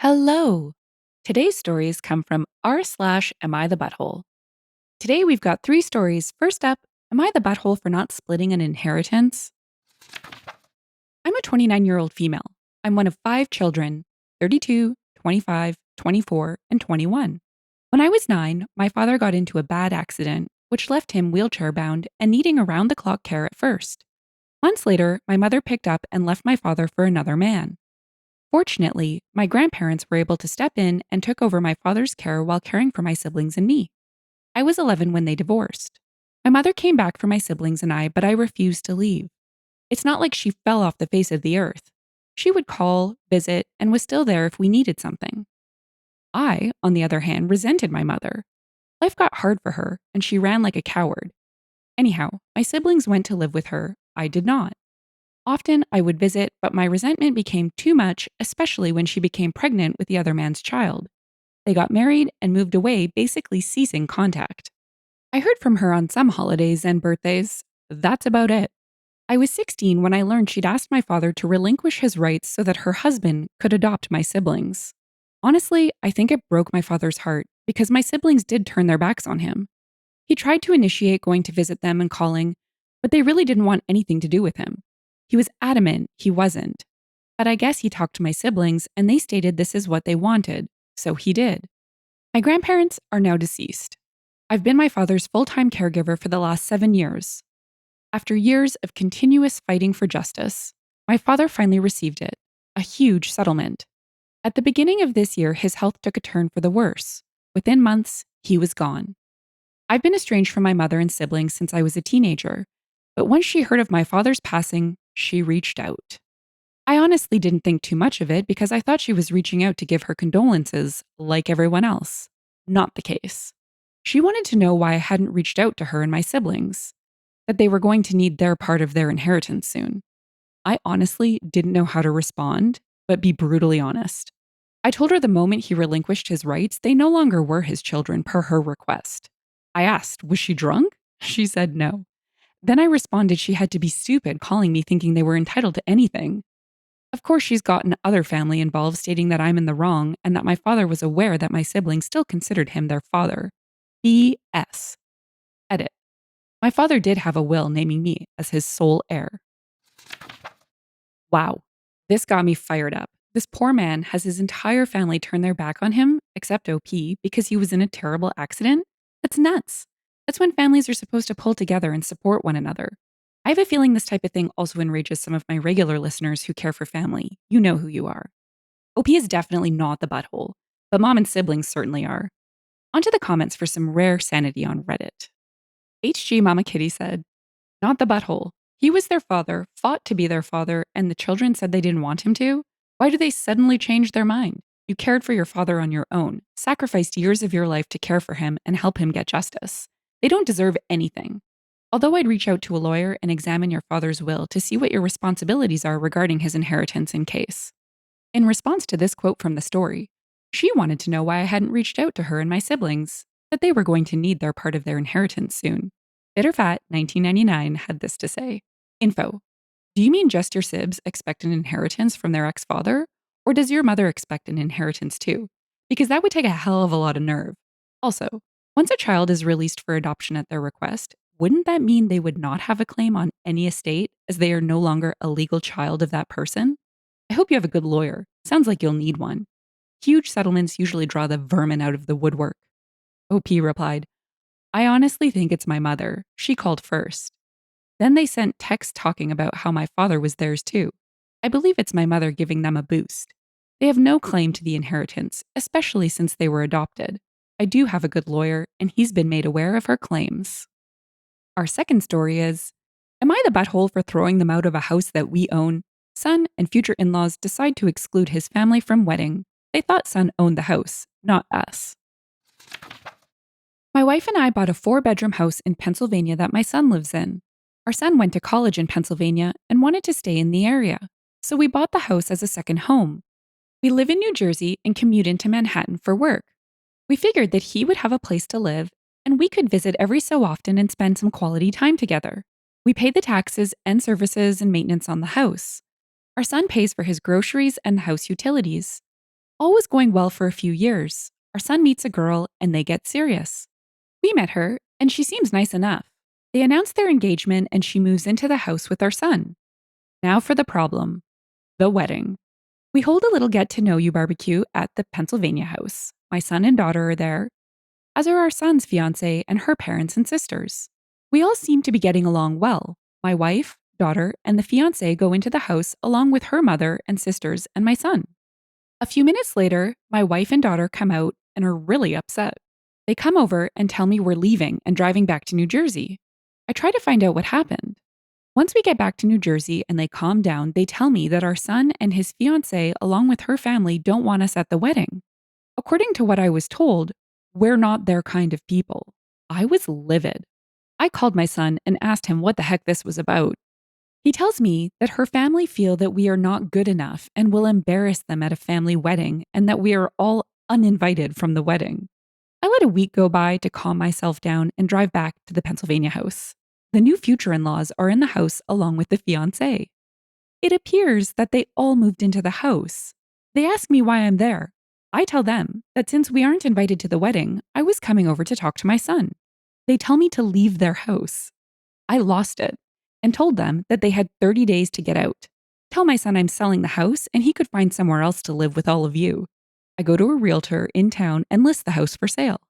Hello! Today's stories come from r/Am I the Butthole? Today we've got three stories. First up, Am I the butthole for not splitting an inheritance? I'm a 29-year-old female. I'm one of five children 32, 25, 24, and 21. When I was 9, my father got into a bad accident, which left him wheelchair bound and needing around the clock care at first. Months later, my mother picked up and left my father for another man. Fortunately, my grandparents were able to step in and took over my father's care while caring for my siblings and me. I was 11 when they divorced. My mother came back for my siblings and I, but I refused to leave. It's not like she fell off the face of the earth. She would call, visit, and was still there if we needed something. I, on the other hand, resented my mother. Life got hard for her, and she ran like a coward. Anyhow, my siblings went to live with her. I did not. Often I would visit, but my resentment became too much, especially when she became pregnant with the other man's child. They got married and moved away, basically ceasing contact. I heard from her on some holidays and birthdays. That's about it. I was 16 when I learned she'd asked my father to relinquish his rights so that her husband could adopt my siblings. Honestly, I think it broke my father's heart because my siblings did turn their backs on him. He tried to initiate going to visit them and calling, but they really didn't want anything to do with him. He was adamant he wasn't. But I guess he talked to my siblings and they stated this is what they wanted, so he did. My grandparents are now deceased. I've been my father's full time caregiver for the last 7 years. After years of continuous fighting for justice, my father finally received it a huge settlement. At the beginning of this year, his health took a turn for the worse. Within months, he was gone. I've been estranged from my mother and siblings since I was a teenager, but once she heard of my father's passing, she reached out. I honestly didn't think too much of it because I thought she was reaching out to give her condolences like everyone else. Not the case. She wanted to know why I hadn't reached out to her and my siblings, that they were going to need their part of their inheritance soon. I honestly didn't know how to respond, but be brutally honest. I told her the moment he relinquished his rights, they no longer were his children per her request. I asked, was she drunk? She said no. Then I responded she had to be stupid calling me thinking they were entitled to anything. Of course, she's gotten other family involved stating that I'm in the wrong and that my father was aware that my siblings still considered him their father. BS. Edit. My father did have a will naming me as his sole heir. Wow. This got me fired up. This poor man has his entire family turn their back on him, except OP, because he was in a terrible accident? That's nuts. That's when families are supposed to pull together and support one another. I have a feeling this type of thing also enrages some of my regular listeners who care for family. You know who you are. OP is definitely not the butthole, but mom and siblings certainly are. Onto the comments for some rare sanity on Reddit. HG Mama Kitty said, not the butthole. He was their father, fought to be their father, and the children said they didn't want him to? Why do they suddenly change their mind? You cared for your father on your own, sacrificed years of your life to care for him and help him get justice. They don't deserve anything. Although I'd reach out to a lawyer and examine your father's will to see what your responsibilities are regarding his inheritance in case. In response to this quote from the story, she wanted to know why I hadn't reached out to her and my siblings, that they were going to need their part of their inheritance soon. Bitterfat 1999 had this to say. Info. Do you mean just your sibs expect an inheritance from their ex-father? Or does your mother expect an inheritance too? Because that would take a hell of a lot of nerve. Also, once a child is released for adoption at their request, wouldn't that mean they would not have a claim on any estate as they are no longer a legal child of that person? I hope you have a good lawyer. Sounds like you'll need one. Huge settlements usually draw the vermin out of the woodwork. OP replied, I honestly think it's my mother. She called first. Then they sent texts talking about how my father was theirs too. I believe it's my mother giving them a boost. They have no claim to the inheritance, especially since they were adopted. I do have a good lawyer, and he's been made aware of her claims. Our second story is, am I the butthole for throwing them out of a house that we own? Son and future in-laws decide to exclude his family from wedding. They thought son owned the house, not us. My wife and I bought a 4-bedroom house in Pennsylvania that my son lives in. Our son went to college in Pennsylvania and wanted to stay in the area, so we bought the house as a second home. We live in New Jersey and commute into Manhattan for work. We figured that he would have a place to live and we could visit every so often and spend some quality time together. We pay the taxes and services and maintenance on the house. Our son pays for his groceries and the house utilities. All was going well for a few years. Our son meets a girl and they get serious. We met her, and she seems nice enough. They announce their engagement and she moves into the house with our son. Now for the problem, the wedding. We hold a little get to know you barbecue at the Pennsylvania house. My son and daughter are there, as are our son's fiance and her parents and sisters. We all seem to be getting along well. My wife, daughter, and the fiance go into the house along with her mother and sisters and my son. A few minutes later, my wife and daughter come out and are really upset. They come over and tell me we're leaving and driving back to New Jersey. I try to find out what happened. Once we get back to New Jersey and they calm down, they tell me that our son and his fiancée, along with her family, don't want us at the wedding. According to what I was told, we're not their kind of people. I was livid. I called my son and asked him what the heck this was about. He tells me that her family feel that we are not good enough and will embarrass them at a family wedding and that we are all uninvited from the wedding. I let a week go by to calm myself down and drive back to the Pennsylvania house. The new future in laws are in the house along with the fiancé. It appears that they all moved into the house. They ask me why I'm there. I tell them that since we aren't invited to the wedding, I was coming over to talk to my son. They tell me to leave their house. I lost it and told them that they had 30 days to get out. Tell my son I'm selling the house and he could find somewhere else to live with all of you. I go to a realtor in town and list the house for sale.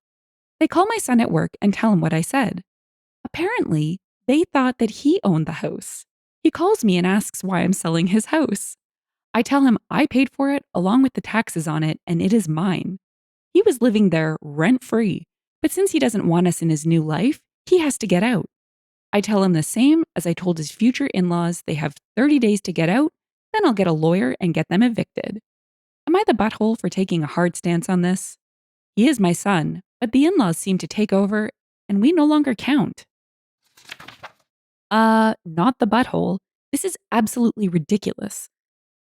They call my son at work and tell him what I said. Apparently, they thought that he owned the house. He calls me and asks why I'm selling his house. I tell him I paid for it along with the taxes on it and it is mine. He was living there rent free, but since he doesn't want us in his new life, he has to get out. I tell him the same as I told his future in laws they have 30 days to get out, then I'll get a lawyer and get them evicted. Am I the butthole for taking a hard stance on this? He is my son, but the in laws seem to take over and we no longer count. Not the butthole. This is absolutely ridiculous.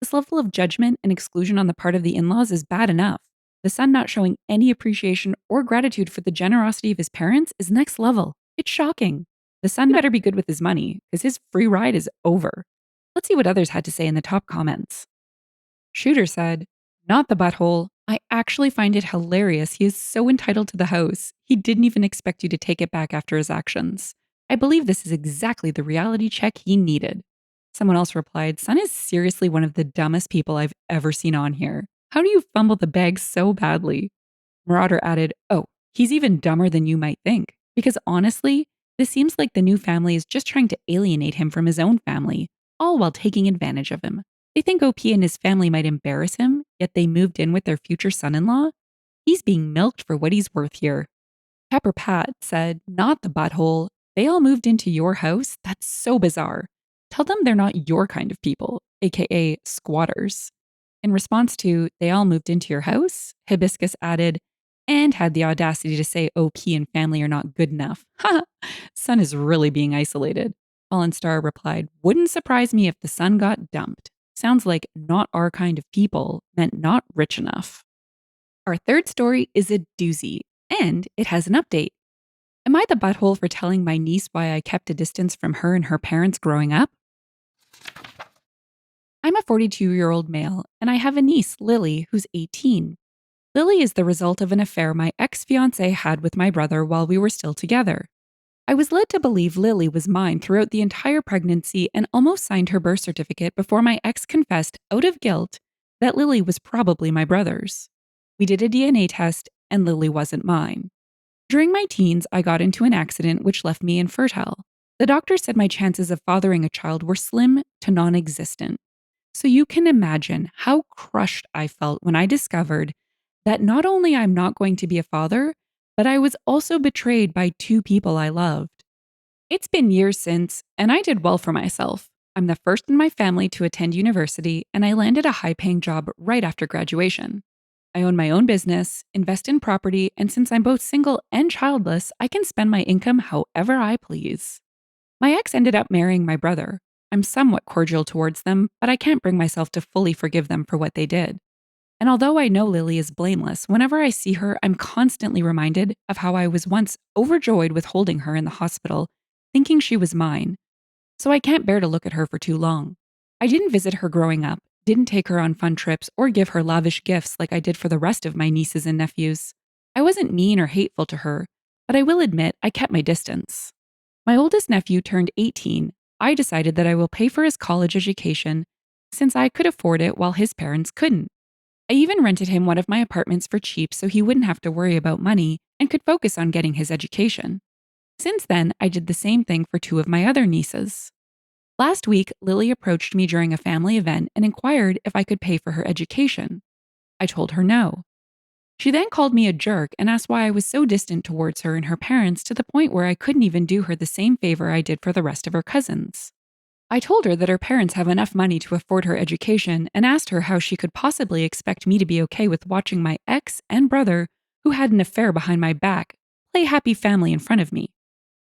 This level of judgment and exclusion on the part of the in laws is bad enough. The son not showing any appreciation or gratitude for the generosity of his parents is next level. It's shocking. The son better be good with his money, because his free ride is over. Let's see what others had to say in the top comments. Shooter said, "Not the butthole. I actually find it hilarious. He is so entitled to the house. He didn't even expect you to take it back after his actions. I believe this is exactly the reality check he needed." Someone else replied, "Son is seriously one of the dumbest people I've ever seen on here. How do you fumble the bag so badly?" Marauder added, "Oh, he's even dumber than you might think. Because honestly, this seems like the new family is just trying to alienate him from his own family, all while taking advantage of him. They think OP and his family might embarrass him, yet they moved in with their future son-in-law? He's being milked for what he's worth here." Pepper Pat said, "Not the butthole. They all moved into your house? That's so bizarre. Tell them they're not your kind of people, aka squatters." In response to, "They all moved into your house," Hibiscus added, "and had the audacity to say OP and family are not good enough. Ha! Son is really being isolated." Fallen Star replied, "Wouldn't surprise me if the son got dumped. Sounds like not our kind of people meant not rich enough." Our third story is a doozy, and it has an update. Am I the butthole for telling my niece why I kept a distance from her and her parents growing up? I'm a 42-year-old male, and I have a niece, Lily, who's 18. Lily is the result of an affair my ex-fiancé had with my brother while we were still together. I was led to believe Lily was mine throughout the entire pregnancy and almost signed her birth certificate before my ex confessed, out of guilt, that Lily was probably my brother's. We did a DNA test, and Lily wasn't mine. During my teens, I got into an accident which left me infertile. The doctor said my chances of fathering a child were slim to non existent. So you can imagine how crushed I felt when I discovered that not only I'm not going to be a father, but I was also betrayed by two people I loved. It's been years since, and I did well for myself. I'm the first in my family to attend university, and I landed a high-paying job right after graduation. I own my own business, invest in property, and since I'm both single and childless, I can spend my income however I please. My ex ended up marrying my brother. I'm somewhat cordial towards them, but I can't bring myself to fully forgive them for what they did. And although I know Lily is blameless, whenever I see her, I'm constantly reminded of how I was once overjoyed with holding her in the hospital, thinking she was mine. So I can't bear to look at her for too long. I didn't visit her growing up, Didn't take her on fun trips or give her lavish gifts like I did for the rest of my nieces and nephews. I wasn't mean or hateful to her, but I will admit I kept my distance. My oldest nephew turned 18. I decided that I will pay for his college education since I could afford it while his parents couldn't. I even rented him one of my apartments for cheap so he wouldn't have to worry about money and could focus on getting his education. Since then, I did the same thing for two of my other nieces. Last week, Lily approached me during a family event and inquired if I could pay for her education. I told her no. She then called me a jerk and asked why I was so distant towards her and her parents to the point where I couldn't even do her the same favor I did for the rest of her cousins. I told her that her parents have enough money to afford her education and asked her how she could possibly expect me to be okay with watching my ex and brother, who had an affair behind my back, play happy family in front of me.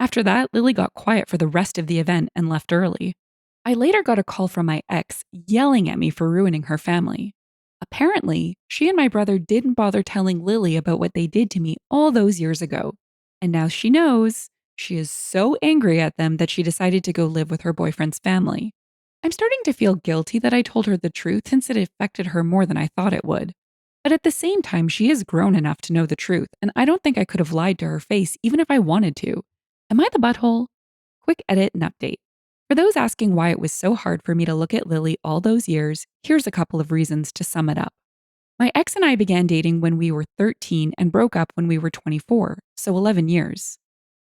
After that, Lily got quiet for the rest of the event and left early. I later got a call from my ex yelling at me for ruining her family. Apparently, she and my brother didn't bother telling Lily about what they did to me all those years ago. And now she knows. She is so angry at them that she decided to go live with her boyfriend's family. I'm starting to feel guilty that I told her the truth since it affected her more than I thought it would. But at the same time, she is grown enough to know the truth, and I don't think I could have lied to her face even if I wanted to. Am I the butthole? Quick edit and update. For those asking why it was so hard for me to look at Lily all those years, here's a couple of reasons to sum it up. My ex and I began dating when we were 13 and broke up when we were 24, so 11 years.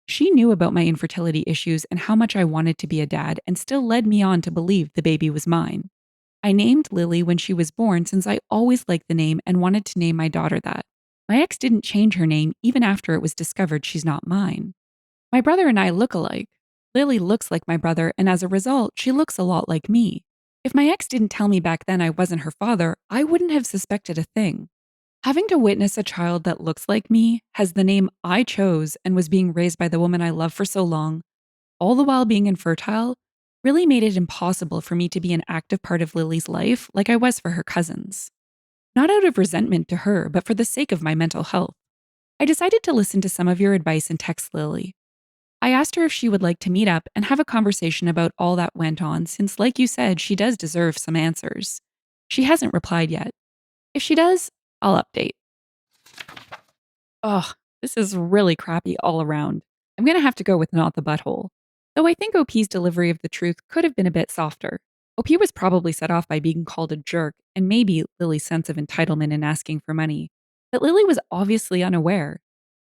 She knew about my infertility issues and how much I wanted to be a dad and still led me on to believe the baby was mine. I named Lily when she was born since I always liked the name and wanted to name my daughter that. My ex didn't change her name even after it was discovered she's not mine. My brother and I look alike. Lily looks like my brother, and as a result, she looks a lot like me. If my ex didn't tell me back then I wasn't her father, I wouldn't have suspected a thing. Having to witness a child that looks like me, has the name I chose, and was being raised by the woman I love for so long, all the while being infertile, really made it impossible for me to be an active part of Lily's life like I was for her cousins. Not out of resentment to her, but for the sake of my mental health. I decided to listen to some of your advice and text Lily. I asked her if she would like to meet up and have a conversation about all that went on, since, like you said, she does deserve some answers. She hasn't replied yet. If she does, I'll update. Ugh, this is really crappy all around. I'm going to have to go with not the butthole. Though I think OP's delivery of the truth could have been a bit softer. OP was probably set off by being called a jerk and maybe Lily's sense of entitlement in asking for money. But Lily was obviously unaware.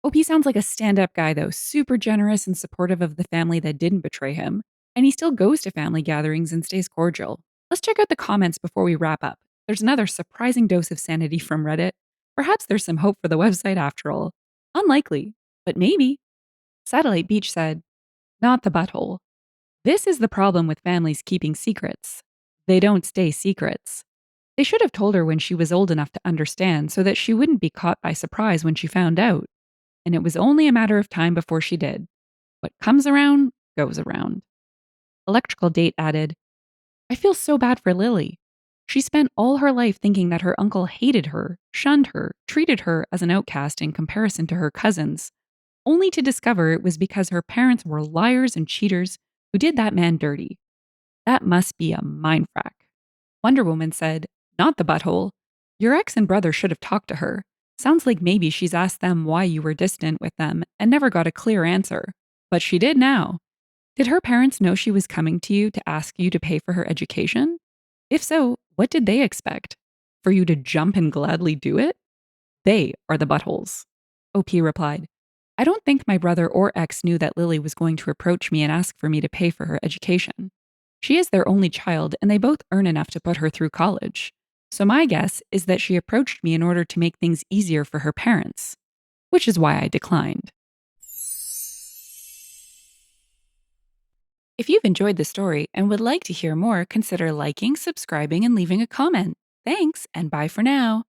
OP sounds like a stand up guy, though, super generous and supportive of the family that didn't betray him. And he still goes to family gatherings and stays cordial. Let's check out the comments before we wrap up. There's another surprising dose of sanity from Reddit. Perhaps there's some hope for the website after all. Unlikely, but maybe. Satellite Beach said, not the butthole. This is the problem with families keeping secrets. They don't stay secrets. They should have told her when she was old enough to understand so that she wouldn't be caught by surprise when she found out. And it was only a matter of time before she did. What comes around, goes around. Electrical Date added, I feel so bad for Lily. She spent all her life thinking that her uncle hated her, shunned her, treated her as an outcast in comparison to her cousins, only to discover it was because her parents were liars and cheaters who did that man dirty. That must be a mindfuck. Wonder Woman said, not the butthole. Your ex and brother should have talked to her. Sounds like maybe she's asked them why you were distant with them and never got a clear answer. But she did now. Did her parents know she was coming to you to ask you to pay for her education? If so, what did they expect? For you to jump and gladly do it? They are the buttholes. OP replied, I don't think my brother or ex knew that Lily was going to approach me and ask for me to pay for her education. She is their only child, and they both earn enough to put her through college. So my guess is that she approached me in order to make things easier for her parents, which is why I declined. If you've enjoyed the story and would like to hear more, consider liking, subscribing, and leaving a comment. Thanks, and bye for now.